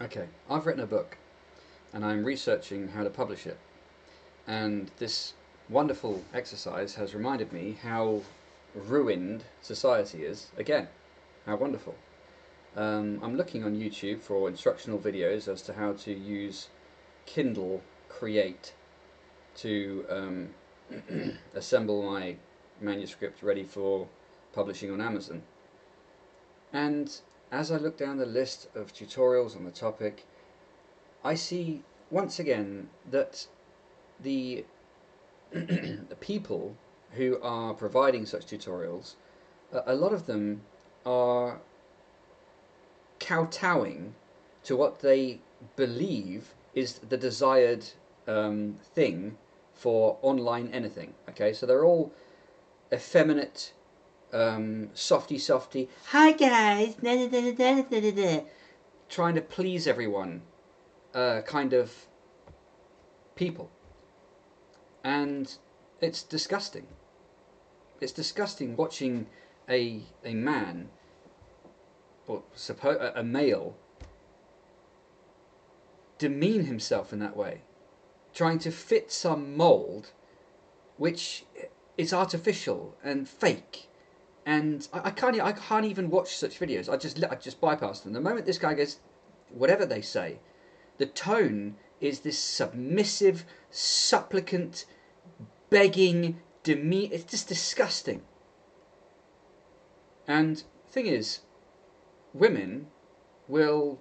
Okay, I've written a book and I'm researching how to publish it. And this wonderful exercise has reminded me how ruined society is. Again, how wonderful. I'm looking on YouTube for instructional videos as to how to use Kindle Create to assemble my manuscript ready for publishing on Amazon. And as I look down the list of tutorials on the topic, I see once again that the the people who are providing such tutorials, a lot of them are kowtowing to what they believe is the desired thing for online anything. Okay, so they're all effeminate, softy softy. Hi guys, trying to please everyone, kind of people, and it's disgusting. It's disgusting watching a man, or a male, demean himself in that way, trying to fit some mold which is artificial and fake. And I can't even watch such videos. I just bypass them. The moment this guy goes, whatever they say, the tone is this submissive, supplicant, begging, it's just disgusting. And the thing is, women will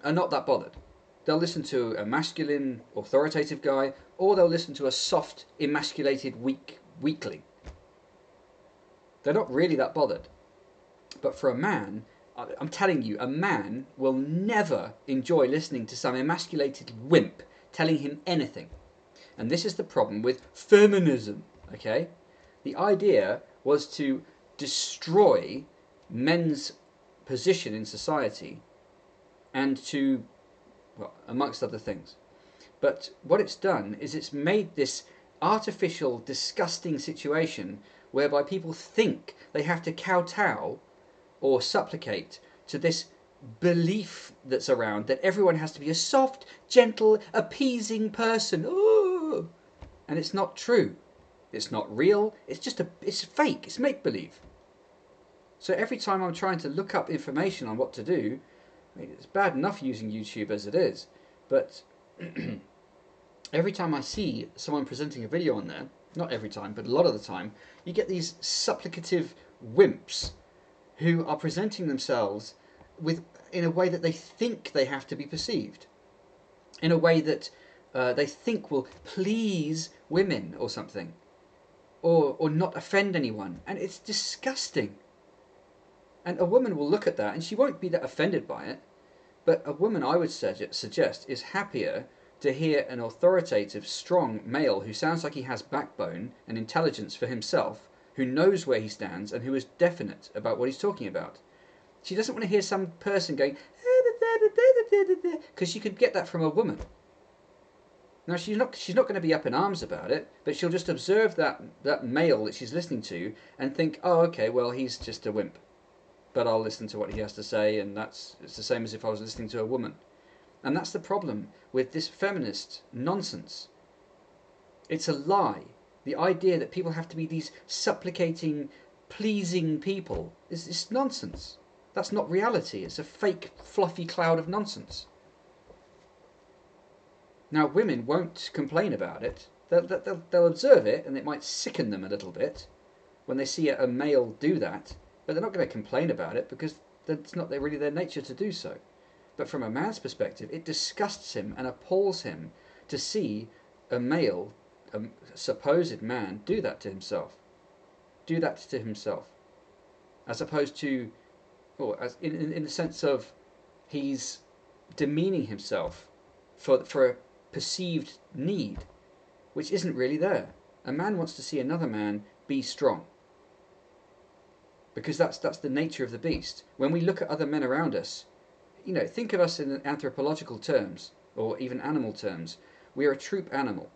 are not that bothered. They'll listen to a masculine, authoritative guy, or they'll listen to a soft, emasculated, weakling. They're not really that bothered. But for a man, I'm telling you, a man will never enjoy listening to some emasculated wimp telling him anything. And this is the problem with feminism, okay? The idea was to destroy men's position in society and to, well, amongst other things. But what it's done is it's made this artificial, disgusting situation whereby people think they have to kowtow or supplicate to this belief that's around that everyone has to be a soft, gentle, appeasing person. Ooh. And it's not true. It's not real. It's fake. It's make believe. So every time I'm trying to look up information on what to do, I mean, it's bad enough using YouTube as it is, but every time I see someone presenting a video on there, not every time, but a lot of the time, you get these supplicative wimps who are presenting themselves in a way that they think they have to be perceived, in a way that they think will please women or something, or not offend anyone, and it's disgusting. And a woman will look at that and she won't be that offended by it, but a woman, I would suggest, is happier to hear an authoritative, strong male who sounds like he has backbone and intelligence for himself, who knows where he stands and who is definite about what he's talking about. She doesn't want to hear some person going, because she could get that from a woman. Now she's not going to be up in arms about it, but she'll just observe that male that she's listening to and think, oh, okay, well, he's just a wimp, but I'll listen to what he has to say, and it's the same as if I was listening to a woman. And that's the problem with this feminist nonsense. It's a lie. The idea that people have to be these supplicating, pleasing people is nonsense. That's not reality. It's a fake, fluffy cloud of nonsense. Now, women won't complain about it. They'll observe it, and it might sicken them a little bit when they see a male do that, but they're not going to complain about it because it's not really their nature to do so. But from a man's perspective, it disgusts him and appalls him to see a male, a supposed man, do that to himself. Do that to himself. As opposed to, or as in the sense of he's demeaning himself for a perceived need, which isn't really there. A man wants to see another man be strong, because that's the nature of the beast. When we look at other men around us, think of us in anthropological terms, or even animal terms. We are a troop animal,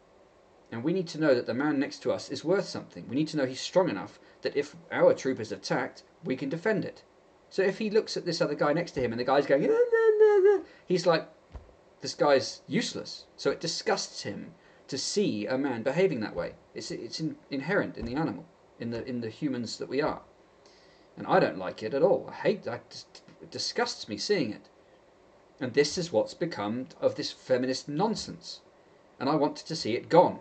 and we need to know that the man next to us is worth something. We need to know he's strong enough that if our troop is attacked, we can defend it. So if he looks at this other guy next to him and the guy's going, "Ah, nah, nah," he's like, this guy's useless. So it disgusts him to see a man behaving that way. It's inherent in the animal, in the humans that we are. And I don't like it at all. I hate that. It disgusts me seeing it. And this is what's become of this feminist nonsense. And I wanted to see it gone.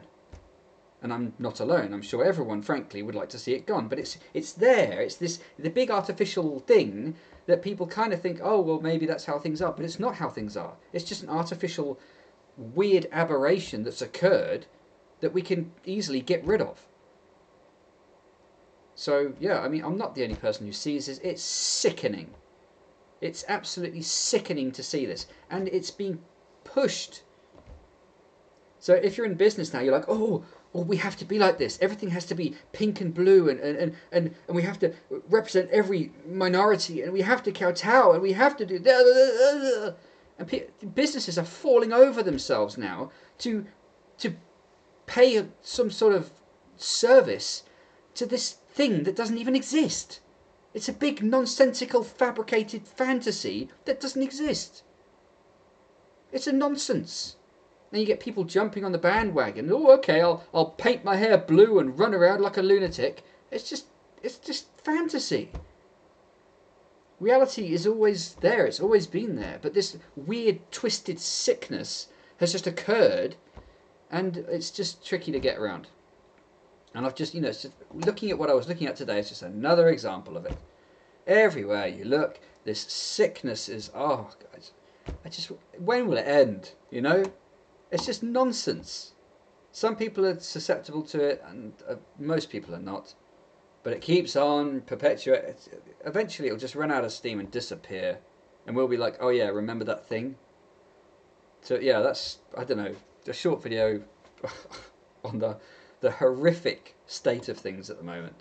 And I'm not alone. I'm sure everyone, frankly, would like to see it gone. But it's there. It's the big artificial thing that people kind of think, oh, well, maybe that's how things are. But it's not how things are. It's just an artificial, weird aberration that's occurred that we can easily get rid of. So, yeah, I mean, I'm not the only person who sees this. It's sickening. It's absolutely sickening to see this. And it's being pushed. So if you're in business now, you're like, oh, we have to be like this. Everything has to be pink and blue, and we have to represent every minority, and we have to kowtow, and we have to do... And businesses are falling over themselves now to pay some sort of service to this thing that doesn't even exist. It's a big nonsensical fabricated fantasy that doesn't exist. It's a nonsense. And you get people jumping on the bandwagon. Oh, okay, I'll paint my hair blue and run around like a lunatic. It's just fantasy. Reality is always there. It's always been there. But this weird, twisted sickness has just occurred, and it's just tricky to get around. And I've just, it's just looking at what I was looking at today. It's just another example of it. Everywhere you look, this sickness is, oh, guys, when will it end? It's just nonsense. Some people are susceptible to it, and most people are not. But it keeps on, perpetuates. Eventually, it'll just run out of steam and disappear, and we'll be like, "Oh yeah, remember that thing?" So yeah, that's, I don't know, a short video on the horrific state of things at the moment.